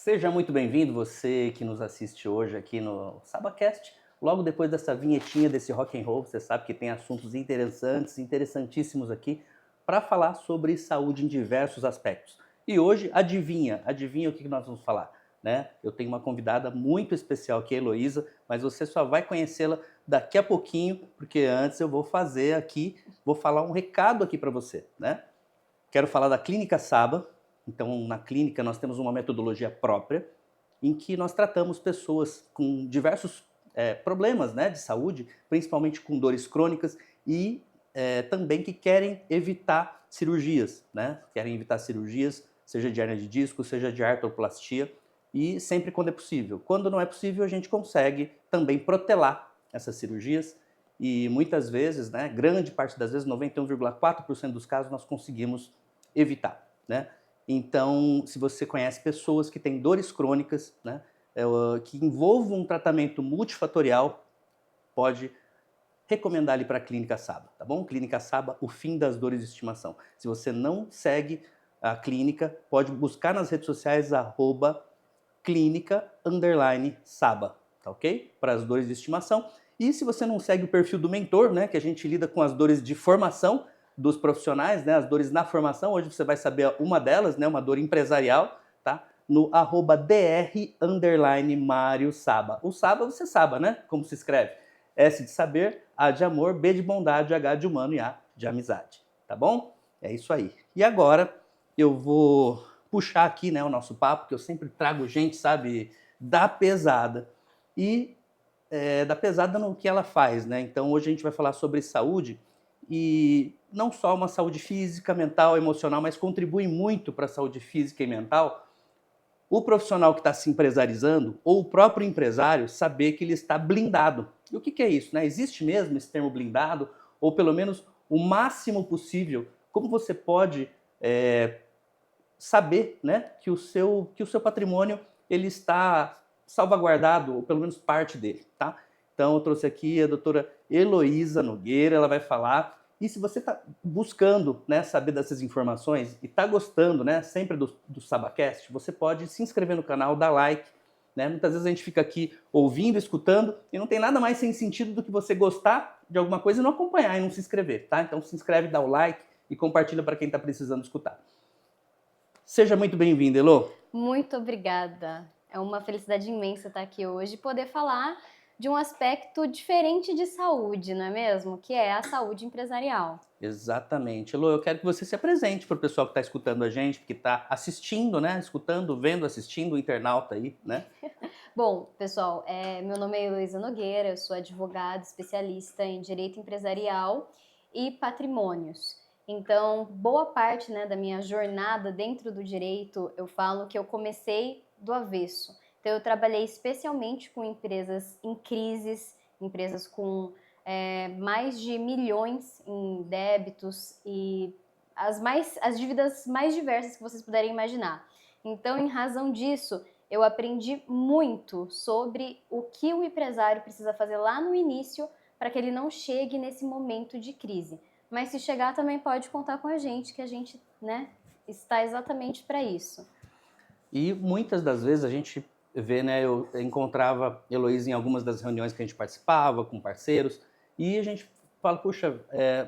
Seja muito bem-vindo, você que nos assiste hoje aqui no SabaCast. Logo depois dessa vinhetinha desse rock and roll, você sabe que tem assuntos interessantes, interessantíssimos aqui para falar sobre saúde em diversos aspectos. E hoje, adivinha o que nós vamos falar, né? Eu tenho uma convidada muito especial aqui, a Heloísa, mas você só vai conhecê-la daqui a pouquinho, porque antes eu vou falar um recado aqui para você, né? Quero falar da Clínica Saba. Então, na clínica, nós temos uma metodologia própria em que nós tratamos pessoas com diversos problemas, né, de saúde, principalmente com dores crônicas e também que querem evitar cirurgias, né? Querem evitar cirurgias, seja de hernia de disco, seja de artroplastia, e sempre quando é possível. Quando não é possível, a gente consegue também protelar essas cirurgias e muitas vezes, né, grande parte das vezes, 91,4% dos casos, nós conseguimos evitar, né? Então, se você conhece pessoas que têm dores crônicas, né, que envolvam um tratamento multifatorial, pode recomendar ali para a Clínica Saba, tá bom? Clínica Saba, o fim das dores de estimação. Se você não segue a clínica, pode buscar nas redes sociais @clínica_saba, tá ok? Para as dores de estimação. E se você não segue o perfil do mentor, né, que a gente lida com as dores de formação dos profissionais, né, as dores na formação, hoje você vai saber uma delas, né, uma dor empresarial, tá? No @dr_Mário Saba. O Saba você sabe, né? Como se escreve? S de saber, A de amor, B de bondade, H de humano e A de amizade, tá bom? É isso aí. E agora eu vou puxar aqui, né, o nosso papo, que eu sempre trago gente, sabe, da pesada. E da pesada no que ela faz, né? Então hoje a gente vai falar sobre saúde e não só uma saúde física, mental, emocional, mas contribui muito para a saúde física e mental o profissional que está se empresarizando ou o próprio empresário saber que ele está blindado. E o que é isso, né? Existe mesmo esse termo blindado? Ou pelo menos o máximo possível? Como você pode saber, né, que o seu patrimônio ele está salvaguardado, ou pelo menos parte dele, tá? Então eu trouxe aqui a doutora Heloísa Nogueira, ela vai falar. E se você está buscando, né, saber dessas informações e está gostando, né, sempre do SabaCast, você pode se inscrever no canal, dar like, né? Muitas vezes a gente fica aqui ouvindo, escutando e não tem nada mais sem sentido do que você gostar de alguma coisa e não acompanhar e não se inscrever, tá? Então se inscreve, dá o like e compartilha para quem está precisando escutar. Seja muito bem-vinda, Elô. Muito obrigada. É uma felicidade imensa estar aqui hoje e poder falar de um aspecto diferente de saúde, não é mesmo? Que é a saúde empresarial. Exatamente. Elô, eu quero que você se apresente para o pessoal que está escutando a gente, que está assistindo, né? Escutando, vendo, assistindo, o internauta aí, né? Bom, pessoal, meu nome é Heloísa Nogueira, eu sou advogada especialista em direito empresarial e patrimônios. Então, boa parte, né, da minha jornada dentro do direito, eu falo que eu comecei do avesso. Então, eu trabalhei especialmente com empresas em crises, empresas com mais de milhões em débitos e as dívidas mais diversas que vocês puderem imaginar. Então, em razão disso, eu aprendi muito sobre o que o empresário precisa fazer lá no início para que ele não chegue nesse momento de crise. Mas se chegar, também pode contar com a gente, que a gente, né, está exatamente para isso. E muitas das vezes a gente vê, né? Eu encontrava Heloísa em algumas das reuniões que a gente participava com parceiros e a gente fala, puxa,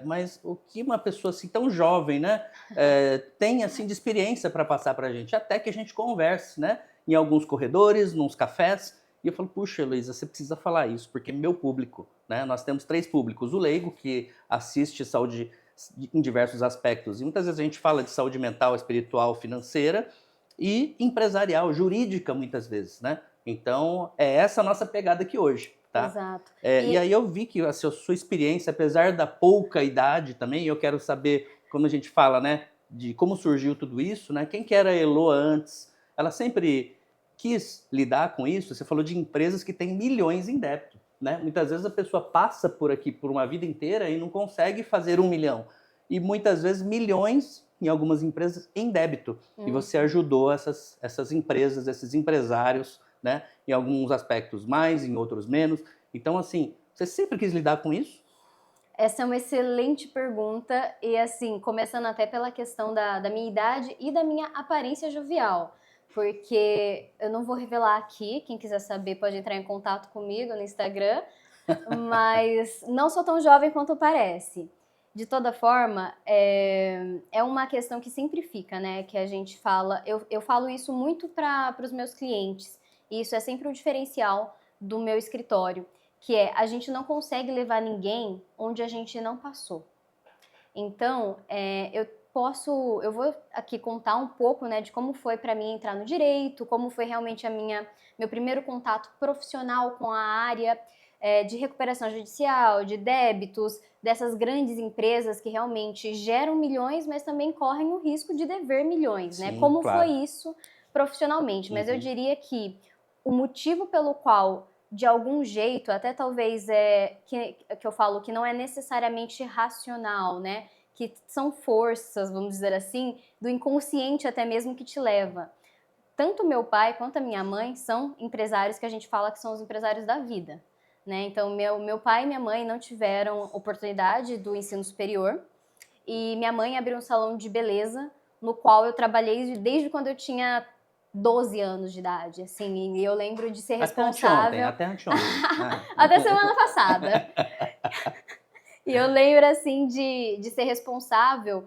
mas o que uma pessoa assim tão jovem, né, tem assim de experiência para passar para a gente? Até que a gente converse, né? Em alguns corredores, nos cafés. E eu falo, puxa, Heloísa, você precisa falar isso, porque meu público, né? Nós temos 3 públicos. O leigo, que assiste saúde em diversos aspectos. E muitas vezes a gente fala de saúde mental, espiritual, financeira e empresarial, jurídica muitas vezes, né? Então, é essa a nossa pegada aqui hoje, tá? Exato. E aí eu vi que a sua experiência, apesar da pouca idade também, eu quero saber, como a gente fala, né, de como surgiu tudo isso, né? Quem que era a Elo antes? Ela sempre quis lidar com isso. Você falou de empresas que têm milhões em débito, né? Muitas vezes a pessoa passa por aqui por uma vida inteira e não consegue fazer 1 milhão. E muitas vezes milhões em algumas empresas em débito. E você ajudou essas empresas, esses empresários, né? Em alguns aspectos mais, em outros menos. Então, assim, você sempre quis lidar com isso? Essa é uma excelente pergunta e, assim, começando até pela questão da minha idade e da minha aparência jovial. porque eu não vou revelar aqui, quem quiser saber pode entrar em contato comigo no Instagram, mas não sou tão jovem quanto parece. De toda forma, é uma questão que sempre fica, né? Que a gente fala, eu falo isso muito para os meus clientes, e isso é sempre um diferencial do meu escritório, que é a gente não consegue levar ninguém onde a gente não passou. Então, eu vou aqui contar um pouco, né, de como foi para mim entrar no direito, como foi realmente meu primeiro contato profissional com a área de recuperação judicial, de débitos, dessas grandes empresas que realmente geram milhões, mas também correm o risco de dever milhões, né? Sim, Como claro. foi isso profissionalmente? Mas eu Uhum. diria que o motivo pelo qual, de algum jeito, até talvez que eu falo que não é necessariamente racional, né? Que são forças, vamos dizer assim, do inconsciente até mesmo que te leva. Tanto meu pai quanto a minha mãe são empresários que a gente fala que são os empresários da vida, né? Então, meu pai e minha mãe não tiveram oportunidade do ensino superior e minha mãe abriu um salão de beleza no qual eu trabalhei desde quando eu tinha 12 anos de idade, assim, e eu lembro de ser Até anteontem, responsável até anteontem. até semana passada. E eu lembro, assim, de ser responsável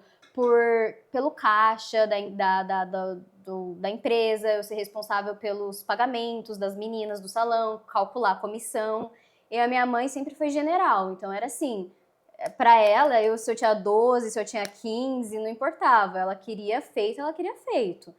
pelo caixa da empresa, eu ser responsável pelos pagamentos das meninas do salão, calcular a comissão. E a minha mãe sempre foi general, então era assim, para ela, se eu tinha 12, se eu tinha 15, não importava, ela queria feito, ela queria feito.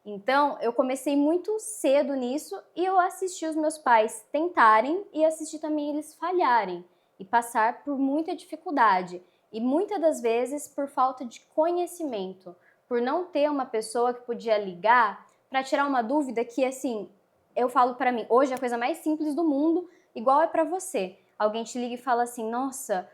Então, eu comecei muito cedo nisso e eu assisti os meus pais tentarem e assisti também eles falharem e passar por muita dificuldade. E muitas das vezes por falta de conhecimento, por não ter uma pessoa que podia ligar para tirar uma dúvida que, assim, eu falo para mim, hoje é a coisa mais simples do mundo, igual é para você. Alguém te liga e fala assim, nossa,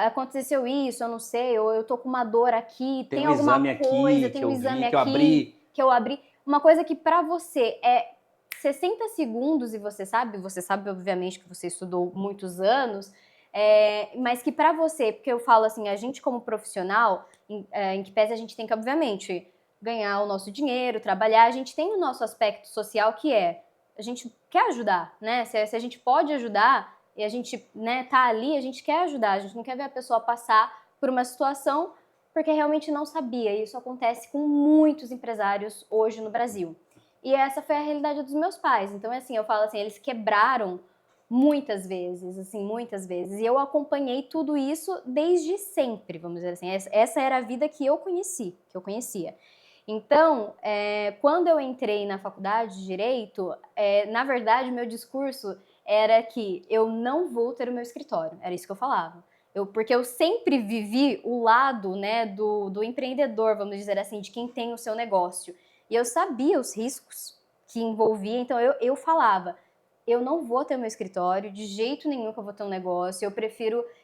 aconteceu isso, eu não sei, ou eu tô com uma dor aqui, Tem tem um alguma exame coisa, aqui tem que um eu vi, exame que eu aqui abri. que eu abri. Uma coisa que pra você é 60 segundos e você sabe obviamente que você estudou muitos anos, mas que pra você, porque eu falo assim, a gente como profissional, em que pese a gente tem que obviamente ganhar o nosso dinheiro, trabalhar, a gente tem o nosso aspecto social que a gente quer ajudar, né? Se a gente pode ajudar, e a gente, né, tá ali, a gente quer ajudar, a gente não quer ver a pessoa passar por uma situação porque realmente não sabia. E isso acontece com muitos empresários hoje no Brasil. E essa foi a realidade dos meus pais. Então, assim, eu falo assim, eles quebraram muitas vezes, assim, muitas vezes. E eu acompanhei tudo isso desde sempre, vamos dizer assim. Essa era a vida que eu conhecia. Então, quando eu entrei na faculdade de Direito, na verdade, meu discurso era que eu não vou ter o meu escritório. Era isso que eu falava. Porque eu sempre vivi o lado, né, do empreendedor, vamos dizer assim, de quem tem o seu negócio. E eu sabia os riscos que envolvia, então eu falava, eu não vou ter o meu escritório, de jeito nenhum que eu vou ter um negócio,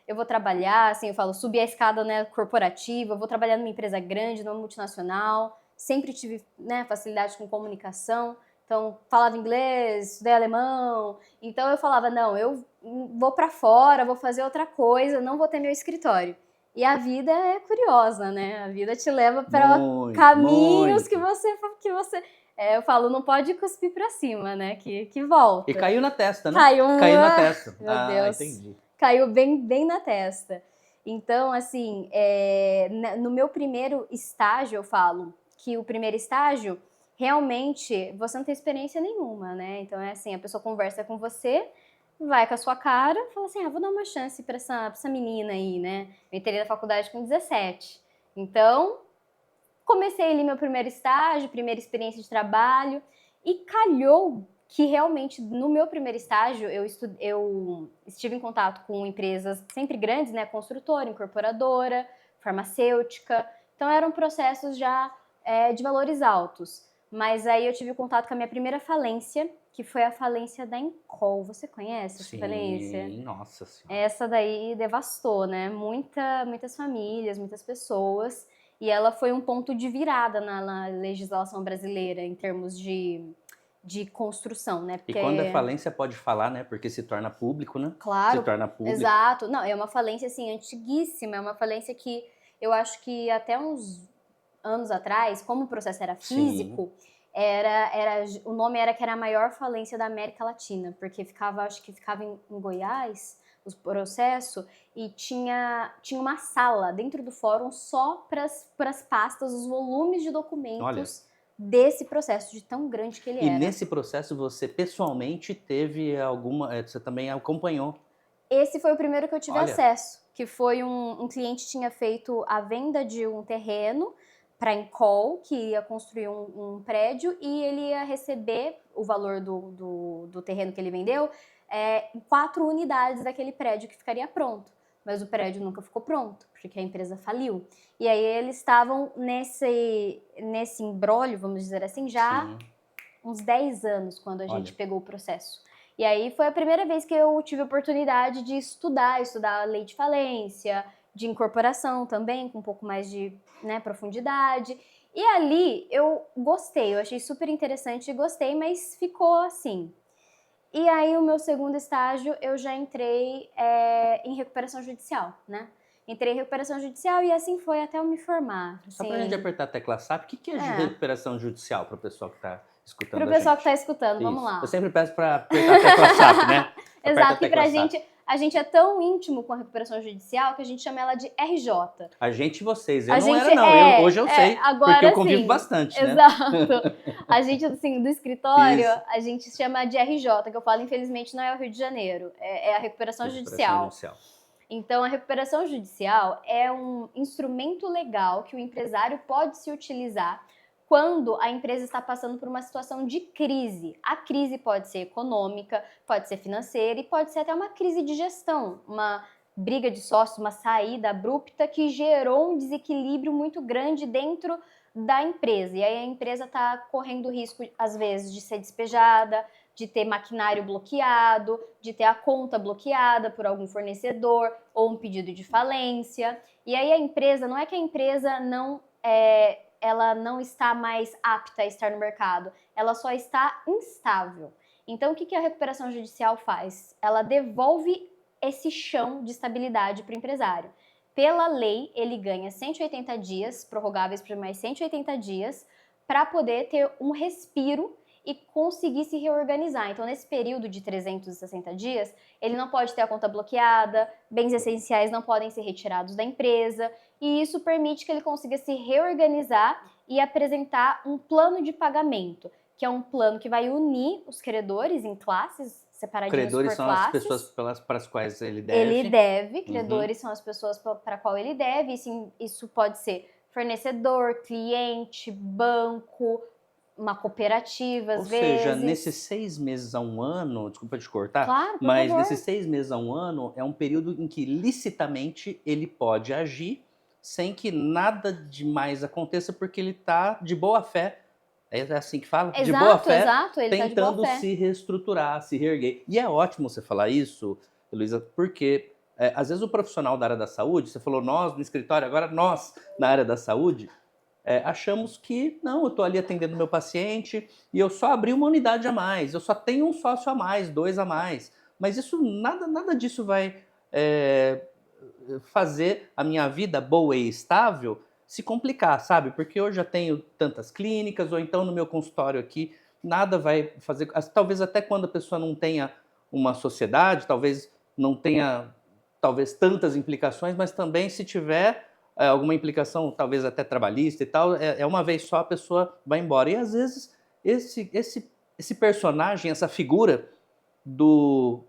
eu vou trabalhar, assim, eu falo, subir a escada, né, corporativa, eu vou trabalhar numa empresa grande, numa multinacional, sempre tive, né, facilidade com comunicação, então falava inglês, estudei alemão, então eu falava, não, eu vou para fora, vou fazer outra coisa, não vou ter meu escritório. E a vida é curiosa, né? A vida te leva para Muito, caminhos muito. eu falo, não pode cuspir para cima, né? Que E volta. caiu na testa, né? Caiu, Caiu na testa. meu Ah, Deus, entendi. caiu bem na testa. Então, assim, no meu primeiro estágio, eu falo que o primeiro estágio, realmente, você não tem experiência nenhuma, né? Então, é assim, a pessoa conversa com você, vai com a sua cara, fala assim, vou dar uma chance pra essa menina aí, né? Eu entrei na faculdade com 17. Então, comecei ali meu primeiro estágio, primeira experiência de trabalho, e calhou que realmente no meu primeiro estágio eu estive em contato com empresas sempre grandes, né, construtora, incorporadora, farmacêutica, então eram processos já de valores altos. Mas aí eu tive contato com a minha primeira falência, que foi a falência da Encol. Você conhece essa falência? Sim, nossa senhora. Essa daí devastou, né? Muitas famílias, muitas pessoas. E ela foi um ponto de virada na legislação brasileira em termos de construção, né? E Porque, quando é falência pode falar, né? Porque se torna público, né? Se claro, torna público. exato. Não, é uma falência, assim, antiguíssima. É uma falência que eu acho que até uns anos atrás, como o processo era Sim. físico, o nome era que era a maior falência da América Latina, porque acho que ficava em Goiás, o processo, e tinha uma sala dentro do fórum só para as pastas, os volumes de documentos Olha. desse processo, de tão grande que ele E era. nesse processo você pessoalmente teve você também acompanhou? Esse foi o primeiro que eu tive Olha. acesso, que foi um cliente tinha feito a venda de um terreno para a Encol, que ia construir um prédio, e ele ia receber o valor do terreno que ele vendeu em 4 unidades daquele prédio que ficaria pronto. Mas o prédio nunca ficou pronto, porque a empresa faliu. E aí eles estavam nesse imbróglio, vamos dizer assim, já Sim. uns 10 anos, quando a gente Olha. pegou o processo. E aí foi a primeira vez que eu tive a oportunidade de estudar a lei de falência, de incorporação também, com um pouco mais de profundidade. E ali eu gostei, eu achei super interessante e gostei, mas ficou assim. E aí o meu segundo estágio eu já entrei em recuperação judicial, né? Entrei em recuperação judicial e assim foi até eu me formar. Só pra gente Assim, apertar a tecla SAP, o que é de recuperação judicial para o pessoal que está escutando para o a gente? pessoal que está escutando, vamos Isso. lá. Eu sempre peço para apertar a tecla SAP, né? Exato, que pra gente, a gente é tão íntimo com a recuperação judicial que a gente chama ela de RJ. A gente e vocês, eu A não gente era não, hoje eu sei, agora porque eu convivo sim, bastante, né? exato. A gente, assim, do escritório, Isso. a gente chama de RJ, que eu falo, infelizmente, não é o Rio de Janeiro, é a recuperação judicial. Então, a recuperação judicial é um instrumento legal que o empresário pode se utilizar quando a empresa está passando por uma situação de crise. A crise pode ser econômica, pode ser financeira e pode ser até uma crise de gestão, uma briga de sócios, uma saída abrupta que gerou um desequilíbrio muito grande dentro da empresa. E aí a empresa está correndo risco, às vezes, de ser despejada, de ter maquinário bloqueado, de ter a conta bloqueada por algum fornecedor ou um pedido de falência. E aí a empresa, não é que a empresa ela não está mais apta a estar no mercado, ela só está instável. Então, o que a recuperação judicial faz? Ela devolve esse chão de estabilidade para o empresário. Pela lei, ele ganha 180 dias, prorrogáveis por mais 180 dias, para poder ter um respiro e conseguir se reorganizar. Então, nesse período de 360 dias, ele não pode ter a conta bloqueada, bens essenciais não podem ser retirados da empresa, e isso permite que ele consiga se reorganizar e apresentar um plano de pagamento, que é um plano que vai unir os credores em classes separadinhos por classes. Credores são as pessoas para as quais ele deve. Ele deve, credores são as pessoas para qual ele deve, isso pode ser fornecedor, cliente, banco, uma cooperativa, às vezes. Ou seja, nesses 6 meses a 1 ano, desculpa te cortar, claro, por mas favor. nesses 6 meses a 1 ano é um período em que licitamente ele pode agir sem que nada demais aconteça, porque ele está de boa fé, é assim que fala? Exato, de boa fé, exato, ele tá de boa tentando fé. se reestruturar, se reerguer. E é ótimo você falar isso, Heloísa, porque às vezes o profissional da área da saúde, você falou nós no escritório, agora nós na área da saúde, achamos que, não, eu estou ali atendendo meu paciente e eu só abri uma unidade a mais, eu só tenho um sócio a mais, 2 a mais. Mas isso, nada disso vai fazer a minha vida boa e estável se complicar, sabe? Porque eu já tenho tantas clínicas, ou então no meu consultório aqui, nada vai fazer... Talvez até quando a pessoa não tenha uma sociedade, talvez não tenha tantas implicações, mas também se tiver alguma implicação, talvez até trabalhista e tal, uma vez só a pessoa vai embora. E às vezes esse personagem, essa figura do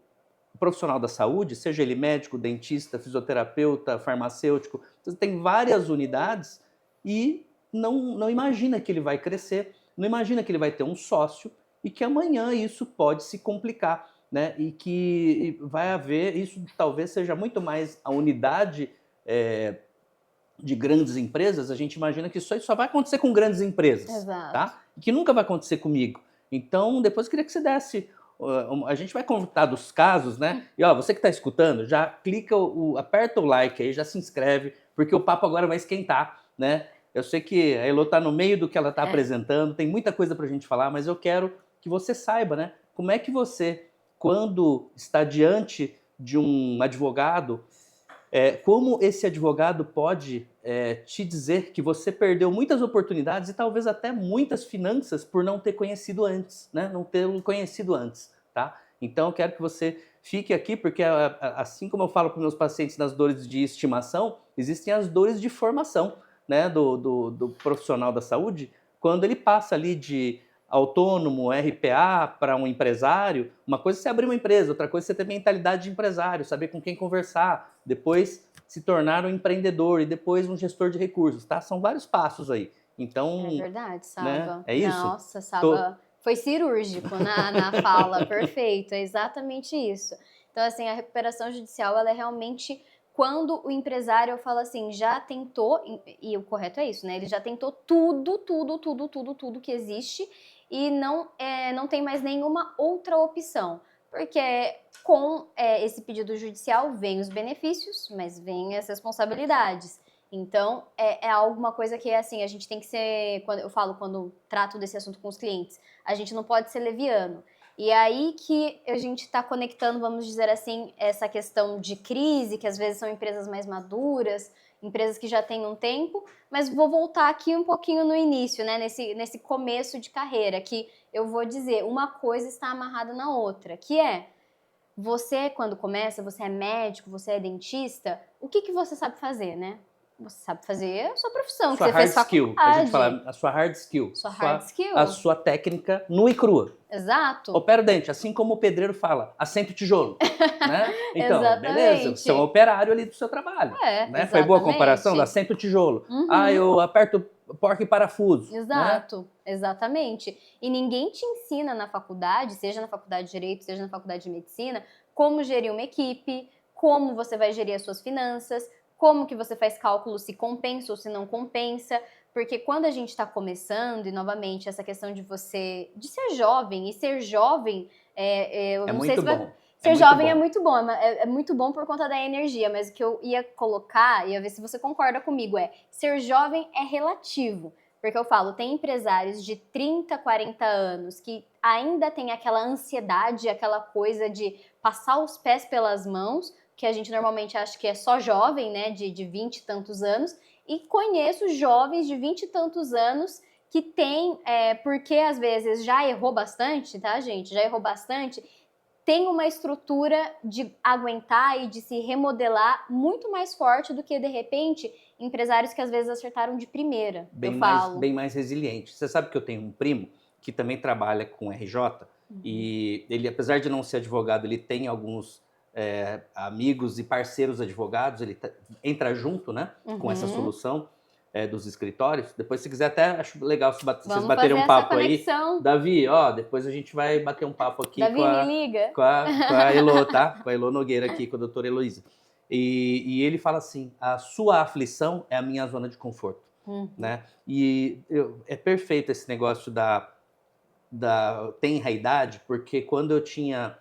profissional da saúde, seja ele médico, dentista, fisioterapeuta, farmacêutico, você tem várias unidades e não imagina que ele vai crescer, não imagina que ele vai ter um sócio e que amanhã isso pode se complicar, né? E que vai haver, isso talvez seja muito mais a unidade de grandes empresas, a gente imagina que isso aí só vai acontecer com grandes empresas, Exato. tá? E que nunca vai acontecer comigo. Então, depois eu queria que você desse... A gente vai contar dos casos, né? E ó, você que está escutando, já clica, aperta o like aí, já se inscreve, porque o papo agora vai esquentar, né? Eu sei que a Elô está no meio do que ela está apresentando, tem muita coisa para a gente falar, mas eu quero que você saiba, né? Como é que você, quando está diante de um advogado, Como esse advogado pode te dizer que você perdeu muitas oportunidades e talvez até muitas finanças por não ter conhecido antes, né? Não ter conhecido antes, tá? Então eu quero que você fique aqui, porque assim como eu falo para os meus pacientes das dores de estimação, existem as dores de formação, né, do profissional da saúde, quando ele passa ali de autônomo, RPA, para um empresário. Uma coisa é você abrir uma empresa, outra coisa é você ter mentalidade de empresário, saber com quem conversar, depois se tornar um empreendedor e depois um gestor de recursos, tá? São vários passos aí. Então, É verdade, né, Saba. é isso. Nossa, Saba, foi cirúrgico na fala, perfeito, é exatamente isso. Então, assim, a recuperação judicial, ela é realmente quando o empresário fala assim, já tentou, e o correto é isso, né? Ele já tentou tudo que existe e não tem mais nenhuma outra opção. Porque com esse pedido judicial vem os benefícios, mas vem as responsabilidades. Então, é alguma coisa que, assim, a gente tem que ser... quando trato desse assunto com os clientes, a gente não pode ser leviano. E é aí que a gente está conectando, vamos dizer assim, essa questão de crise, que às vezes são empresas mais maduras, empresas que já têm um tempo, mas vou voltar aqui um pouquinho no início, né, nesse começo de carreira, que eu vou dizer, uma coisa está amarrada na outra, que é, você, quando começa, você é médico, você é dentista, o que você sabe fazer, né? Você sabe fazer a sua profissão, que Sua você hard fez skill, a gente faculdade. fala, a sua hard skill, Sua hard a skill. sua técnica nua e crua. Exato. Opera o dente, assim como o pedreiro fala, assenta o tijolo, né? Então, beleza, você é um Exatamente. operário ali do seu trabalho, né? Foi boa a comparação? Exatamente. Assenta o tijolo. Uhum. Eu aperto porca e parafuso, né? Exato, exatamente. E ninguém te ensina na faculdade, seja na faculdade de Direito, seja na faculdade de Medicina, como gerir uma equipe, como você vai gerir as suas finanças, como que você faz cálculo se compensa ou se não compensa, porque quando a gente está começando, e novamente essa questão de ser jovem, e ser jovem, eu não sei muito se vai... bom. Ser jovem é muito bom, é muito bom por conta da energia, mas o que eu ia colocar, ia ver se você concorda comigo, ser jovem é relativo. Porque eu falo, tem empresários de 30, 40 anos que ainda tem aquela ansiedade, aquela coisa de passar os pés pelas mãos, que a gente normalmente acha que é só jovem, né, de 20 e tantos anos, e conheço jovens de 20 e tantos anos que tem, porque às vezes já errou bastante, tá, gente? Já errou bastante, tem uma estrutura de aguentar e de se remodelar muito mais forte do que, de repente, empresários que às vezes acertaram de primeira, bem mais resiliente. Você sabe que eu tenho um primo que também trabalha com RJ, e ele, apesar de não ser advogado, ele tem alguns amigos e parceiros advogados, ele entra junto, né, com essa solução dos escritórios. Depois, se quiser, até acho legal se vocês baterem um papo aí. Davi, depois a gente vai bater um papo aqui Davi, me liga. com a Elo, tá? Com a Elo Nogueira aqui, com a doutora Heloísa. E ele fala assim, a sua aflição é a minha zona de conforto. Né? E é perfeito esse negócio da tenra idade, porque quando eu tinha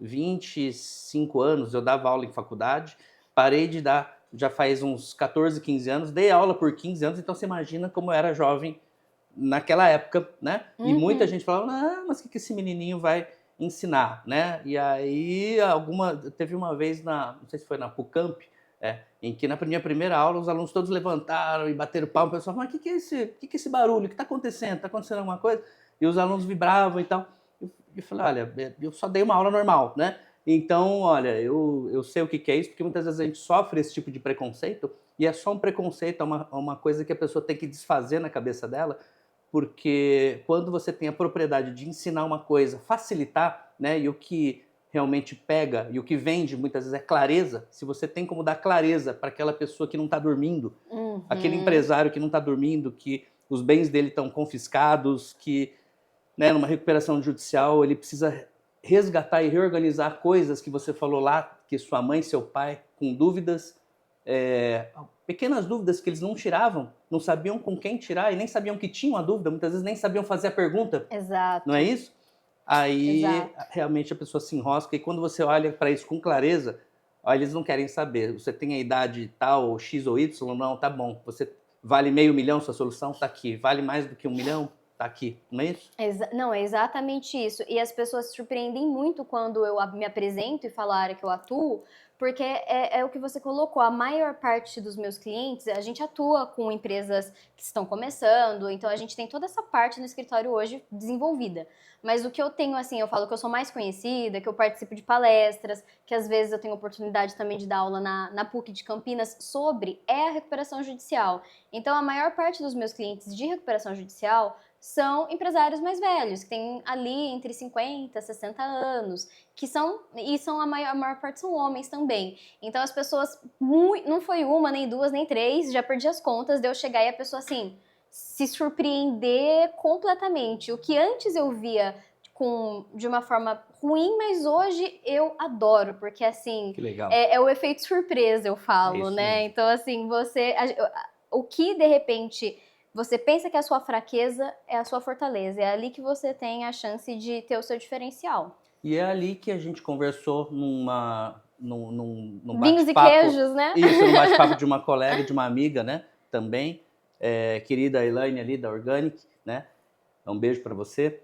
25 anos, eu dava aula em faculdade, parei de dar, já faz uns 14, 15 anos, dei aula por 15 anos, então você imagina como eu era jovem naquela época, né? E muita gente falava, mas o que esse menininho vai ensinar, né? E aí, teve uma vez, não sei se foi na PUCamp, em que na minha primeira aula os alunos todos levantaram e bateram palma, o pessoal falou, mas o que é esse barulho? O que está acontecendo? Está acontecendo alguma coisa? E os alunos vibravam e tal. Eu falei, olha, eu só dei uma aula normal, né? Então, olha, eu sei o que é isso, porque muitas vezes a gente sofre esse tipo de preconceito, e é só um preconceito, é uma coisa que a pessoa tem que desfazer na cabeça dela, porque quando você tem a propriedade de ensinar uma coisa, facilitar, né, e o que realmente pega e o que vende muitas vezes é clareza, se você tem como dar clareza para aquela pessoa que não está dormindo, aquele empresário que não está dormindo, que os bens dele estão confiscados, que, né, numa recuperação judicial ele precisa resgatar e reorganizar coisas que você falou lá, que sua mãe, seu pai, com dúvidas, pequenas dúvidas que eles não tiravam, não sabiam com quem tirar e nem sabiam que tinham a dúvida, muitas vezes nem sabiam fazer a pergunta. Exato. Não é isso? Aí Exato. realmente a pessoa se enrosca, e quando você olha para isso com clareza, eles não querem saber. Você tem a idade tal, X ou Y, não, tá bom. Você vale $500 mil, sua solução tá aqui. Vale mais do que $1 milhão? Tá aqui. Não é isso? Não, é exatamente isso. E as pessoas se surpreendem muito quando eu me apresento e falo a área que eu atuo, porque é o que você colocou, a maior parte dos meus clientes, a gente atua com empresas que estão começando, então a gente tem toda essa parte no escritório hoje desenvolvida. Mas o que eu tenho, assim, eu falo que eu sou mais conhecida, que eu participo de palestras, que às vezes eu tenho oportunidade também de dar aula na PUC de Campinas sobre a recuperação judicial. Então a maior parte dos meus clientes de recuperação judicial são empresários mais velhos, que têm ali entre 50 e 60 anos, a maior parte são homens também. Então as pessoas, não foi uma, nem duas, nem três, já perdi as contas de eu chegar e a pessoa assim, se surpreender completamente. O que antes eu via de uma forma ruim, mas hoje eu adoro, porque assim, Que legal. é o efeito surpresa, eu falo, isso né? mesmo. Então assim, o que de repente você pensa que é a sua fraqueza é a sua fortaleza, é ali que você tem a chance de ter o seu diferencial. E é ali que a gente conversou num Vinhos e bate-papo. queijos, né? Isso, num bate-papo de uma colega, de uma amiga, né? Também, querida Elaine ali da Organic, né? Um beijo para você.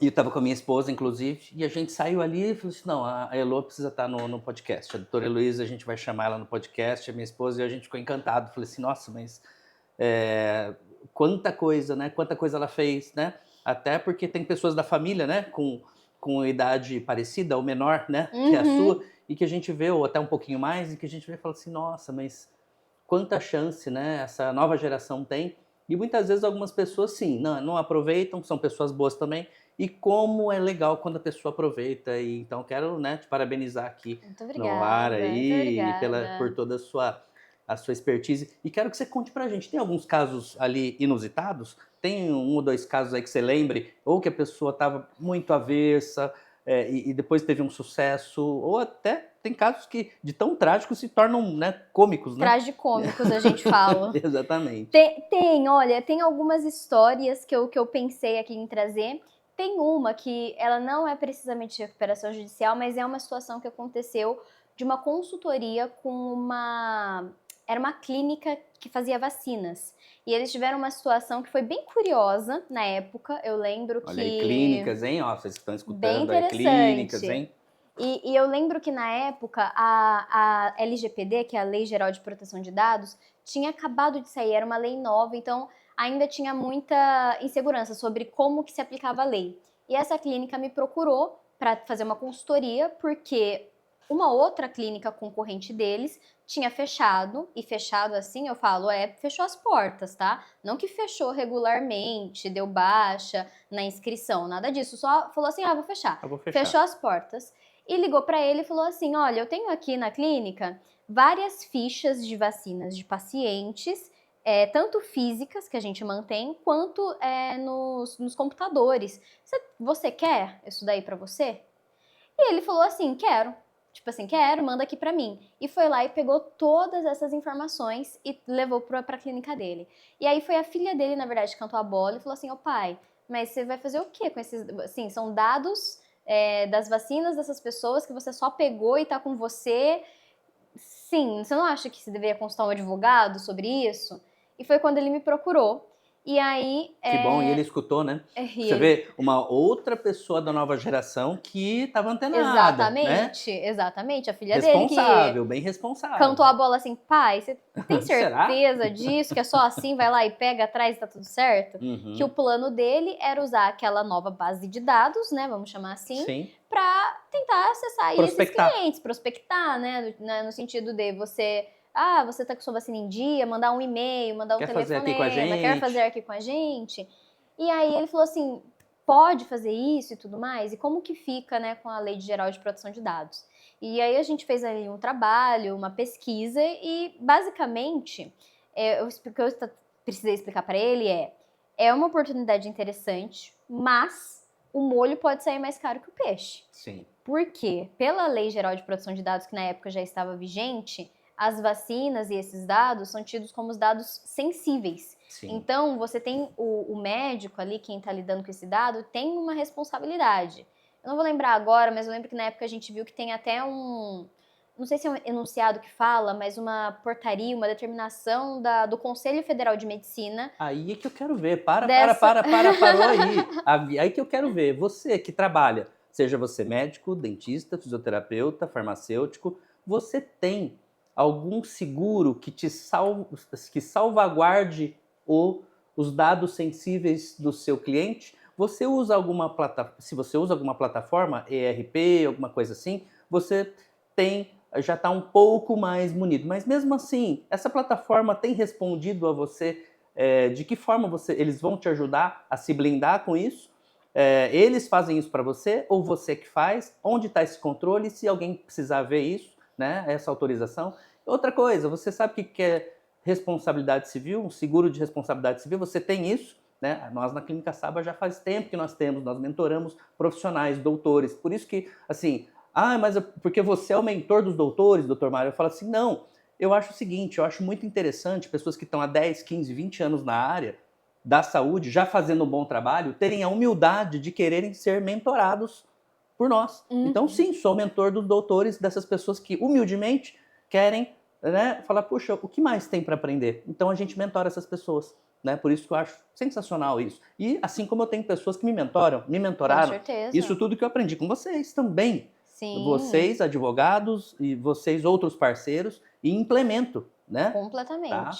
E eu estava com a minha esposa, inclusive, e a gente saiu ali e falou assim, não, a Elo precisa estar no podcast. A doutora Heloísa, a gente vai chamar ela no podcast, a minha esposa, e a gente ficou encantado. Falei assim, nossa, mas quanta coisa, né? Quanta coisa ela fez, né? Até porque tem pessoas da família, né? Com idade parecida ou menor, né? Que é a sua, e que a gente vê, ou até um pouquinho mais, e que a gente vê e fala assim, nossa, mas quanta chance, né? Essa nova geração tem. E muitas vezes algumas pessoas, sim, não aproveitam, são pessoas boas também. E como é legal quando a pessoa aproveita. E então quero, né, te parabenizar aqui Muito no ar obrigada, muito aí por obrigada. toda a sua expertise. E quero que você conte pra gente. Tem alguns casos ali inusitados? Tem um ou dois casos aí que você lembre? Ou que a pessoa estava muito avessa e depois teve um sucesso? Ou até tem casos que de tão trágicos se tornam, né, cômicos, né? Tragicômicos, a gente fala. Exatamente. Olha, tem algumas histórias que eu pensei aqui em trazer. Tem uma que ela não é precisamente de recuperação judicial, mas é uma situação que aconteceu de uma consultoria era uma clínica que fazia vacinas. E eles tiveram uma situação que foi bem curiosa na época. Eu lembro Olha aí, que clínicas, hein? Ó, vocês estão bem escutando aí, clínicas, interessante. hein? E eu lembro que na época a LGPD, que é a Lei Geral de Proteção de Dados, tinha acabado de sair, era uma lei nova, então ainda tinha muita insegurança sobre como que se aplicava a lei. E essa clínica me procurou para fazer uma consultoria, porque uma outra clínica concorrente deles tinha fechado, e fechado assim, eu falo, fechou as portas, tá? Não que fechou regularmente, deu baixa na inscrição, nada disso, só falou assim, vou fechar. Eu vou fechar. Fechou as portas. E ligou para ele e falou assim, olha, eu tenho aqui na clínica várias fichas de vacinas de pacientes, tanto físicas, que a gente mantém, quanto nos computadores. Você quer isso daí para você? E ele falou assim, quero. Tipo assim, quero, manda aqui pra mim. E foi lá e pegou todas essas informações e levou pra clínica dele. E aí foi a filha dele, na verdade, que cantou a bola e falou assim, ô pai, mas você vai fazer o quê com esses... Assim, são dados das vacinas dessas pessoas que você só pegou e tá com você. Sim, você não acha que você deveria consultar um advogado sobre isso? E foi quando ele me procurou. E aí... Que bom, e ele escutou, né? Você vê uma outra pessoa da nova geração que estava antenada, né? Exatamente. A filha dele que Responsável, bem responsável. cantou a bola assim, pai, você tem Será? certeza disso? Que é só assim, vai lá e pega atrás e tá tudo certo? Uhum. Que o plano dele era usar aquela nova base de dados, né, vamos chamar assim, Sim. pra tentar acessar aí esses Prospectar. clientes, prospectar, né, no sentido de você tá com sua vacina em dia, mandar um e-mail, mandar um Quer fazer aqui com a telefonema, quer gente? fazer aqui com a gente? E aí ele falou assim, pode fazer isso e tudo mais? E como que fica, né, com a Lei Geral de Proteção de Dados? E aí a gente fez ali um trabalho, uma pesquisa e basicamente o que eu precisei explicar para ele é uma oportunidade interessante, mas o molho pode sair mais caro que o peixe. Sim. Por quê? Pela Lei Geral de Proteção de Dados, que na época já estava vigente, as vacinas e esses dados são tidos como os dados sensíveis. Sim. Então, você tem o médico ali, quem está lidando com esse dado, tem uma responsabilidade. Eu não vou lembrar agora, mas eu lembro que na época a gente viu que tem até não sei se é um enunciado que fala, mas uma portaria, uma determinação do Conselho Federal de Medicina. Aí é que eu quero ver. Parou aí. Aí que eu quero ver. Você que trabalha, seja você médico, dentista, fisioterapeuta, farmacêutico, Você tem algum seguro que que salvaguarde os dados sensíveis do seu cliente? Você usa alguma se você usa alguma plataforma, ERP, alguma coisa assim, você já está um pouco mais munido. Mas mesmo assim, essa plataforma tem respondido a você de que forma eles vão te ajudar a se blindar com isso? Eles fazem isso para você ou você que faz? Onde está esse controle? Se alguém precisar ver isso, né, essa autorização. Outra coisa, você sabe o que é responsabilidade civil, um seguro de responsabilidade civil? Você tem isso, né? Nós na Clínica Saba já faz tempo que nós mentoramos profissionais, doutores. Por isso que, assim, mas porque você é o mentor dos doutores, doutor Mário? Eu falo assim, não. Eu acho o seguinte, eu acho muito interessante pessoas que estão há 10, 15, 20 anos na área da saúde, já fazendo um bom trabalho, terem a humildade de quererem ser mentorados por nós. Então, sim, sou mentor dos doutores, dessas pessoas que humildemente querem, né, falar, puxa, o que mais tem para aprender? Então, a gente mentora essas pessoas. Né? Por isso que eu acho sensacional isso. E assim como eu tenho pessoas que me mentoraram, isso tudo que eu aprendi com vocês também. Sim. Vocês, advogados, e vocês, outros parceiros, e implemento, né? Completamente. Tá?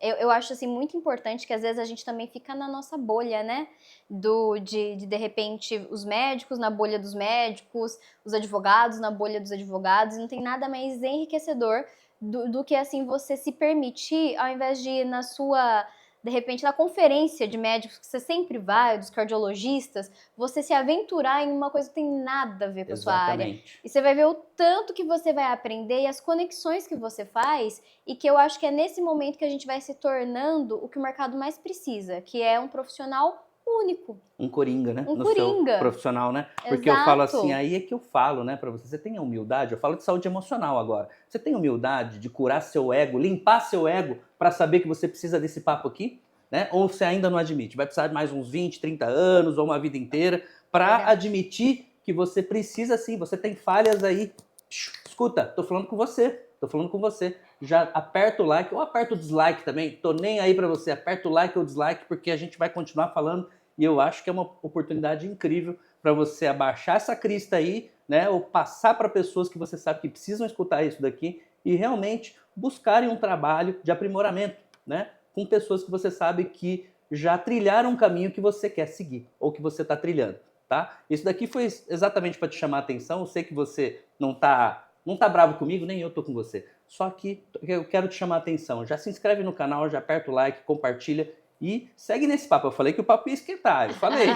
Eu acho assim muito importante que às vezes a gente também fica na nossa bolha, né? De repente, os médicos na bolha dos médicos, os advogados na bolha dos advogados, e não tem nada mais enriquecedor do que assim você se permitir, ao invés de ir na sua, de repente, na conferência de médicos que você sempre vai, dos cardiologistas, você se aventurar em uma coisa que tem nada a ver com a sua área. E você vai ver o tanto que você vai aprender e as conexões que você faz, e que eu acho que é nesse momento que a gente vai se tornando o que o mercado mais precisa, que é um profissional único. Um coringa, né? Um coringa. Seu profissional, né? Porque eu falo assim, aí é que eu falo, né, pra você tem a humildade, eu falo de saúde emocional agora. Você tem humildade de curar seu ego, limpar seu ego pra saber que você precisa desse papo aqui? Né? Ou você ainda não admite? Vai precisar de mais uns 20, 30 anos ou uma vida inteira pra admitir que você precisa sim, você tem falhas aí. Escuta, tô falando com você. Já aperta o like ou aperta o dislike também, tô nem aí pra você, aperta o like ou dislike porque a gente vai continuar falando. E eu acho que é uma oportunidade incrível para você abaixar essa crista aí, né? Ou passar para pessoas que você sabe que precisam escutar isso daqui e realmente buscarem um trabalho de aprimoramento, né? Com pessoas que você sabe que já trilharam um caminho que você quer seguir ou que você está trilhando, tá? Isso daqui foi exatamente para te chamar a atenção. Eu sei que você não tá bravo comigo, nem eu tô com você. Só que eu quero te chamar a atenção. Já se inscreve no canal, já aperta o like, compartilha. E segue nesse papo. Eu falei que o papo ia esquentar, eu falei.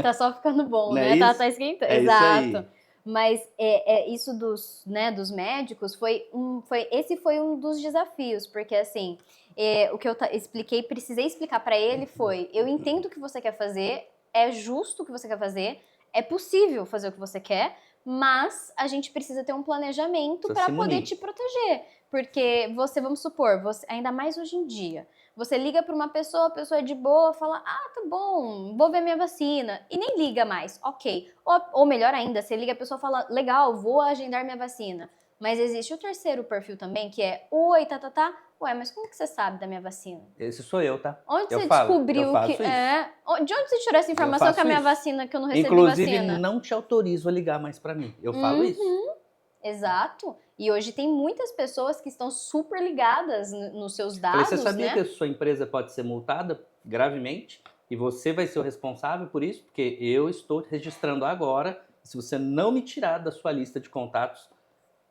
Tá só ficando bom, né? Tá esquentando. Exato. Mas isso dos médicos esse foi um dos desafios, porque assim, o que eu precisei explicar para ele foi: eu entendo o que você quer fazer, é justo o que você quer fazer, é possível fazer o que você quer, mas a gente precisa ter um planejamento para poder te proteger. Porque vamos supor, ainda mais hoje em dia, você liga para uma pessoa, a pessoa é de boa, fala, tá bom, vou ver minha vacina. E nem liga mais, ok. Ou melhor ainda, você liga, a pessoa fala, legal, vou agendar minha vacina. Mas existe o terceiro perfil também, que é, oi, ué, mas como que você sabe da minha vacina? Esse sou eu, tá? Onde você descobriu que... De onde você tirou essa informação que a minha vacina, que eu não recebi vacina? Inclusive, não te autorizo a ligar mais pra mim. Eu falo isso. Exato. E hoje tem muitas pessoas que estão super ligadas nos seus dados, você sabia, né? que a sua empresa pode ser multada gravemente? E você vai ser o responsável por isso? Porque eu estou registrando agora. Se você não me tirar da sua lista de contatos,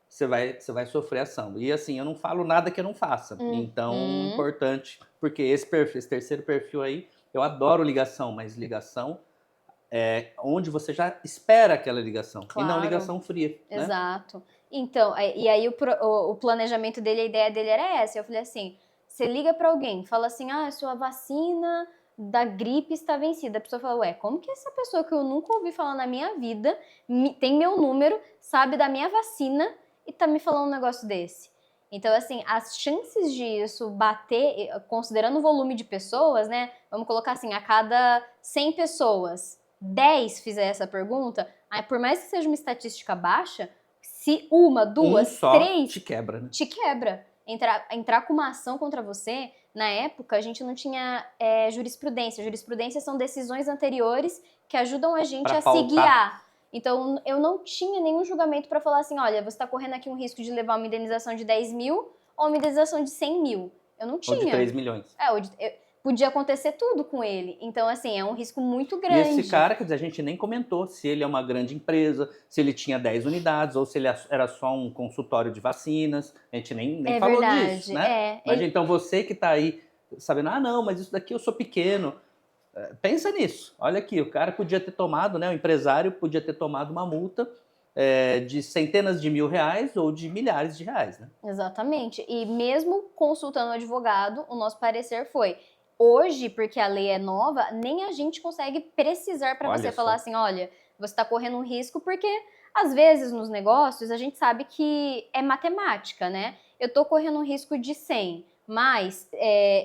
você vai sofrer ação. E assim, eu não falo nada que eu não faça. Então, importante, porque esse terceiro perfil aí, eu adoro ligação, mas ligação é onde você já espera aquela ligação. Claro. E não ligação fria. Exato. Né? Então, e aí o planejamento dele, a ideia dele era essa. Eu falei assim, você liga para alguém, fala assim, sua vacina da gripe está vencida. A pessoa fala, ué, como que essa pessoa que eu nunca ouvi falar na minha vida, tem meu número, sabe da minha vacina e tá me falando um negócio desse? Então, assim, as chances disso bater, considerando o volume de pessoas, né? Vamos colocar assim, a cada 100 pessoas, 10 fizer essa pergunta, por mais que seja uma estatística baixa, se uma, duas, três... te quebra, né? Te quebra. Entrar com uma ação contra você, na época, a gente não tinha jurisprudência. Jurisprudência são decisões anteriores que ajudam a gente a se guiar. Então, eu não tinha nenhum julgamento para falar assim, olha, você está correndo aqui um risco de levar uma indenização de 10 mil ou uma indenização de 100 mil. Eu não tinha. Ou de 3 milhões. Podia acontecer tudo com ele. Então, assim, é um risco muito E grande. esse cara, quer dizer, a gente nem comentou se ele é uma grande empresa, se ele tinha 10 unidades, ou se ele era só um consultório de vacinas. A gente nem falou verdade, disso, né? Mas então você que tá aí sabendo, não, mas isso daqui eu sou pequeno. Pensa nisso. Olha aqui, o cara podia ter tomado, né? O empresário podia ter tomado uma multa de centenas de mil reais ou de milhares de reais, né? Exatamente. E mesmo consultando o advogado, o nosso parecer foi: hoje, porque a lei é nova, nem a gente consegue precisar para você falar assim, olha, você está correndo um risco, porque às vezes nos negócios a gente sabe que é matemática, né? Eu estou correndo um risco de 100, mas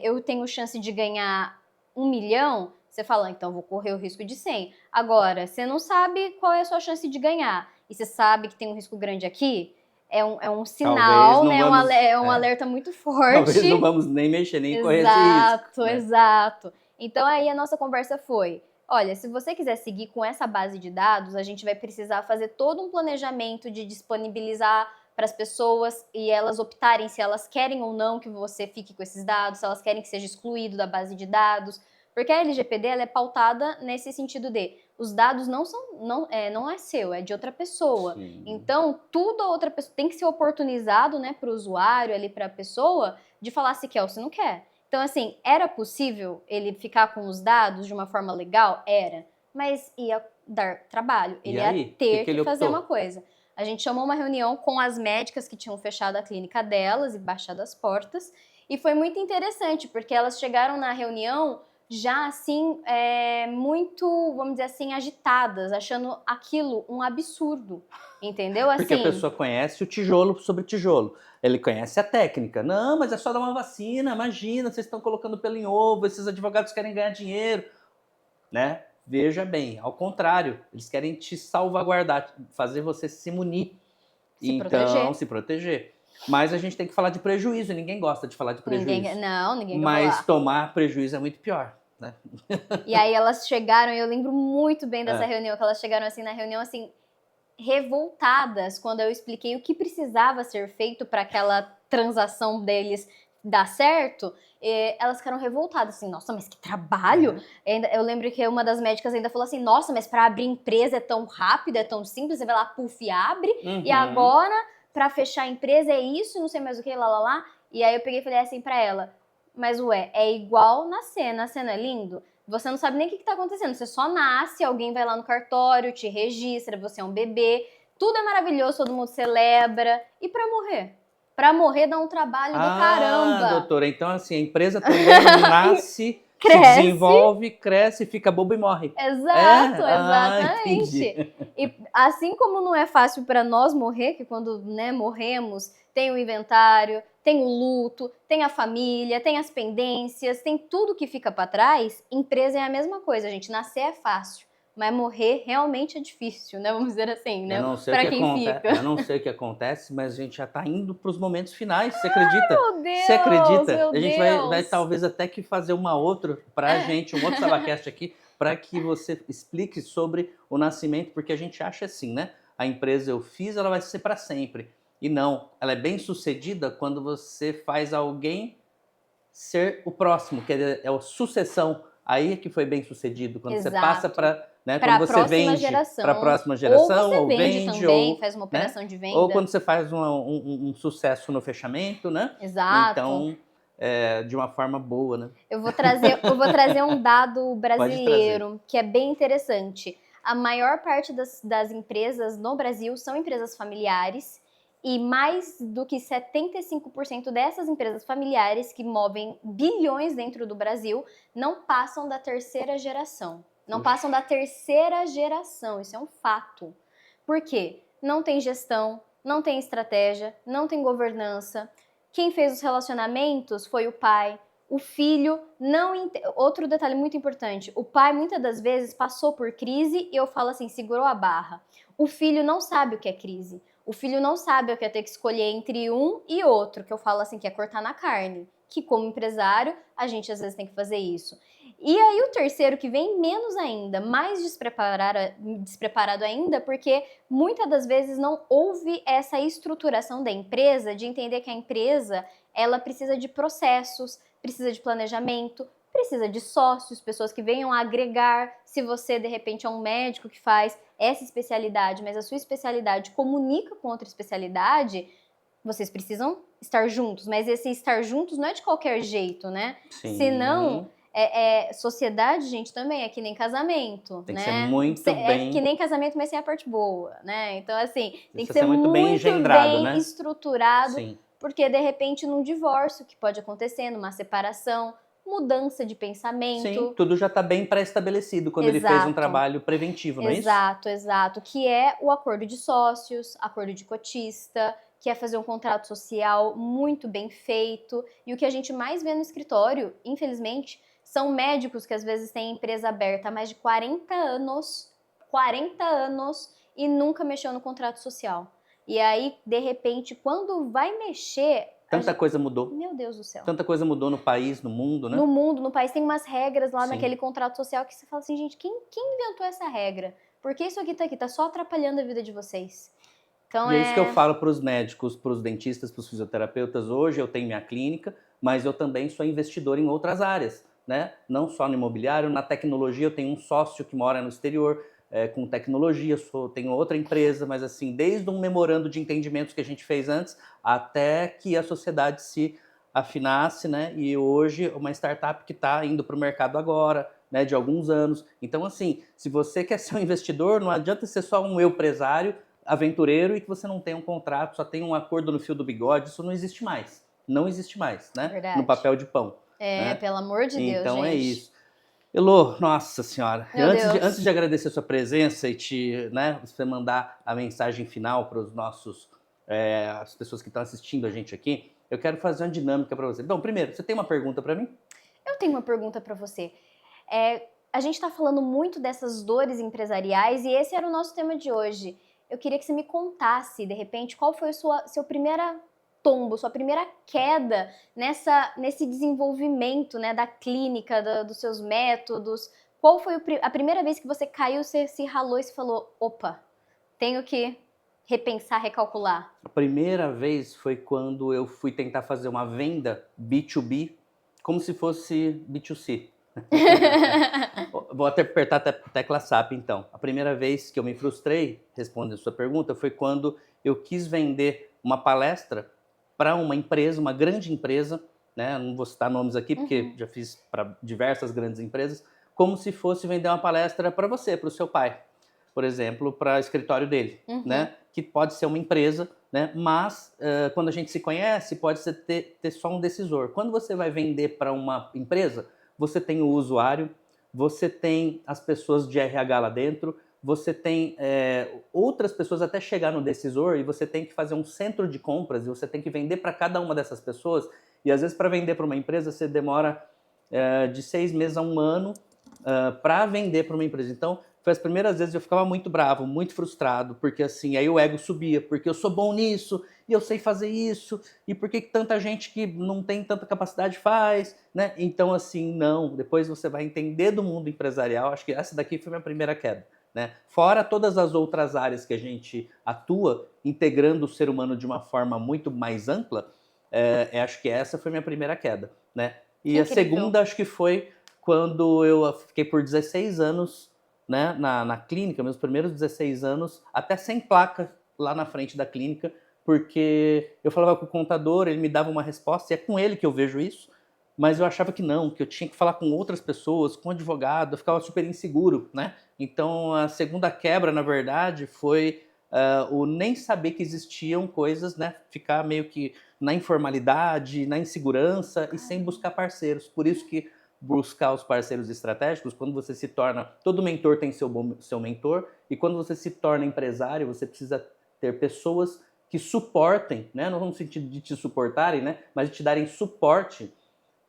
eu tenho chance de ganhar 1 milhão, você fala, então vou correr o risco de 100. Agora, você não sabe qual é a sua chance de ganhar, e você sabe que tem um risco grande aqui, é um sinal, né? É um alerta muito forte. Talvez não vamos nem mexer, nem correr esse risco. Né? Exato. Então aí a nossa conversa foi, olha, se você quiser seguir com essa base de dados, a gente vai precisar fazer todo um planejamento de disponibilizar para as pessoas e elas optarem se elas querem ou não que você fique com esses dados, se elas querem que seja excluído da base de dados, porque a LGPD ela é pautada nesse sentido de os dados não é seu, é de outra pessoa. Sim. Então, tudo a outra pessoa tem que ser oportunizado, né, para o usuário ali, para a pessoa, de falar se quer ou se não quer. Então, assim, era possível ele ficar com os dados de uma forma legal? Era. Mas ia dar trabalho. Ele ia ter que fazer uma coisa. A gente chamou uma reunião com as médicas que tinham fechado a clínica delas e baixado as portas. E foi muito interessante, porque elas chegaram na reunião já assim, muito, vamos dizer assim, agitadas, achando aquilo um absurdo, entendeu? Assim, porque a pessoa conhece o tijolo sobre tijolo, ele conhece a técnica. Não, mas é só dar uma vacina, imagina, vocês estão colocando pelo em ovo, esses advogados querem ganhar dinheiro, né? Veja bem, ao contrário, eles querem te salvaguardar, fazer você se munir, se proteger. Mas a gente tem que falar de prejuízo, ninguém gosta de falar de prejuízo. Ninguém quer Mas falar. tomar prejuízo é muito pior, né? E aí elas chegaram, eu lembro muito bem dessa reunião, que elas chegaram assim na reunião assim, revoltadas quando eu expliquei o que precisava ser feito para aquela transação deles dar certo. Elas ficaram revoltadas, assim, nossa, mas que trabalho! Eu lembro que uma das médicas ainda falou assim, nossa, mas para abrir empresa é tão rápido, é tão simples, você vai lá, puf, e abre, e agora para fechar a empresa é isso, não sei mais o que, lá. E aí eu peguei e falei assim para ela, mas é igual nascer é lindo? Você não sabe nem o que está acontecendo, você só nasce, alguém vai lá no cartório, te registra, você é um bebê, tudo é maravilhoso, todo mundo celebra. E para morrer? Para morrer dá um trabalho do caramba. Doutora, então assim, a empresa também nasce, se desenvolve, cresce, fica boba e morre. Exato, exatamente. E assim como não é fácil para nós morrer, que quando morremos, tem o inventário, tem o luto, tem a família, tem as pendências, tem tudo que fica para trás, empresa é a mesma coisa, gente. Nascer é fácil, mas morrer realmente é difícil, né? Vamos dizer assim, né? Para quem fica. Eu não sei o que acontece, mas a gente já tá indo para os momentos finais, você acredita? Meu Deus, você acredita? Meu a gente vai talvez até que fazer uma outra pra gente, um outro Sabacast aqui, para que você explique sobre o nascimento, porque a gente acha assim, né? A empresa eu fiz, ela vai ser para sempre. E não, ela é bem sucedida quando você faz alguém ser o próximo, que é a sucessão. Aí é que foi bem sucedido, quando você passa para, né, quando você vende para a próxima geração, ou você vende também, ou faz uma operação de venda. Ou quando você faz um sucesso no fechamento, né? Exato. Então, de uma forma boa, né? Eu vou trazer um dado brasileiro que é bem interessante. A maior parte das empresas no Brasil são empresas familiares e mais do que 75% dessas empresas familiares que movem bilhões dentro do Brasil não passam da terceira geração. Não passam da terceira geração, isso é um fato. Por quê? Não tem gestão, não tem estratégia, não tem governança. Quem fez os relacionamentos foi o pai. O filho não... Outro detalhe muito importante, o pai muitas das vezes passou por crise e eu falo assim, segurou a barra. O filho não sabe o que é crise. O filho não sabe o que é ter que escolher entre um e outro, que eu falo assim, que é cortar na carne, que como empresário, a gente às vezes tem que fazer isso. E aí o terceiro que vem menos ainda, mais despreparado ainda, porque muitas das vezes não houve essa estruturação da empresa, de entender que a empresa, ela precisa de processos, precisa de planejamento, precisa de sócios, pessoas que venham a agregar. Se você, de repente, é um médico que faz essa especialidade, mas a sua especialidade comunica com outra especialidade, vocês precisam estar juntos. Mas esse estar juntos não é de qualquer jeito, né? Sim. Senão, sociedade, gente, também é que nem casamento, Tem né? que ser muito É bem... que nem casamento, mas sem a parte boa, né? Então, assim, tem que Precisa ser muito bem engendrado, né? estruturado, Sim. porque, de repente, num divórcio que pode acontecer, numa separação, mudança de pensamento. Sim, tudo já está bem pré-estabelecido quando ele fez um trabalho preventivo, não é isso? Exato. Que é o acordo de sócios, acordo de cotista, que é fazer um contrato social muito bem feito. E o que a gente mais vê no escritório, infelizmente, são médicos que às vezes têm empresa aberta há mais de 40 anos, e nunca mexeu no contrato social. E aí, de repente, quando vai mexer... Tanta coisa mudou. Meu Deus do céu. Tanta coisa mudou no país, no mundo, né? No mundo, no país, tem umas regras lá Sim. naquele contrato social que você fala assim, gente, quem inventou essa regra? Por que isso aqui tá só atrapalhando a vida de vocês? Então, e é isso que eu falo para os médicos, para os dentistas, para os fisioterapeutas. Hoje eu tenho minha clínica, mas eu também sou investidor em outras áreas, né? Não só no imobiliário, na tecnologia. Eu tenho um sócio que mora no exterior com tecnologia, tenho outra empresa, mas assim, desde um memorando de entendimentos que a gente fez antes, até que a sociedade se afinasse, né? E hoje uma startup que está indo para o mercado agora, né? De alguns anos. Então, assim, se você quer ser um investidor, não adianta ser só um empresário aventureiro e que você não tem um contrato, só tem um acordo no fio do bigode. Isso não existe mais. Não existe mais, né? Verdade. No papel de pão. Né? Pelo amor de Deus, então gente. é isso. Elô, nossa senhora, Meu Deus. Antes de agradecer a sua presença e você mandar a mensagem final para os nossos, as pessoas que estão assistindo a gente aqui, eu quero fazer uma dinâmica para você. Bom, primeiro, você tem uma pergunta para mim? Eu tenho uma pergunta para você. A gente está falando muito dessas dores empresariais e esse era o nosso tema de hoje. Eu queria que você me contasse, de repente, qual foi seu primeiro tombo, sua primeira queda nesse desenvolvimento, né, da clínica, dos seus métodos. Qual foi a primeira vez que você caiu, você se ralou e se falou, opa, tenho que repensar, recalcular? A primeira vez foi quando eu fui tentar fazer uma venda B2B como se fosse B2C. Vou até apertar a tecla SAP, então. A primeira vez que eu me frustrei, respondendo a sua pergunta, foi quando eu quis vender uma palestra para uma empresa, uma grande empresa, né? Não vou citar nomes aqui, porque já fiz para diversas grandes empresas, como se fosse vender uma palestra para você, para o seu pai, por exemplo, para o escritório dele, né? Que pode ser uma empresa, né? Mas quando a gente se conhece, pode ser ter só um decisor. Quando você vai vender para uma empresa, você tem o usuário, você tem as pessoas de RH lá dentro, você tem outras pessoas até chegar no decisor e você tem que fazer um centro de compras e você tem que vender para cada uma dessas pessoas. E às vezes para vender para uma empresa você demora de 6 meses a 1 ano para vender para uma empresa. Então, foi as primeiras vezes que eu ficava muito bravo, muito frustrado, porque assim, aí o ego subia, porque eu sou bom nisso, e eu sei fazer isso, e por que tanta gente que não tem tanta capacidade faz, né? Então, assim, não, depois você vai entender do mundo empresarial, acho que essa daqui foi minha primeira queda, né? Fora todas as outras áreas que a gente atua, integrando o ser humano de uma forma muito mais ampla, acho que essa foi minha primeira queda, né? E a segunda, acho que foi quando eu fiquei por 16 anos, né, na clínica, meus primeiros 16 anos, até sem placa lá na frente da clínica, porque eu falava com o contador, ele me dava uma resposta, e é com ele que eu vejo isso, mas eu achava que não, que eu tinha que falar com outras pessoas, com advogado, eu ficava super inseguro, né? Então a segunda quebra, na verdade, foi o nem saber que existiam coisas, né? Ficar meio que na informalidade, na insegurança e sem buscar parceiros. Por isso que buscar os parceiros estratégicos, quando você se torna... Todo mentor tem seu mentor, e quando você se torna empresário, você precisa ter pessoas que suportem, né? Não no sentido de te suportarem, né? Mas de te darem suporte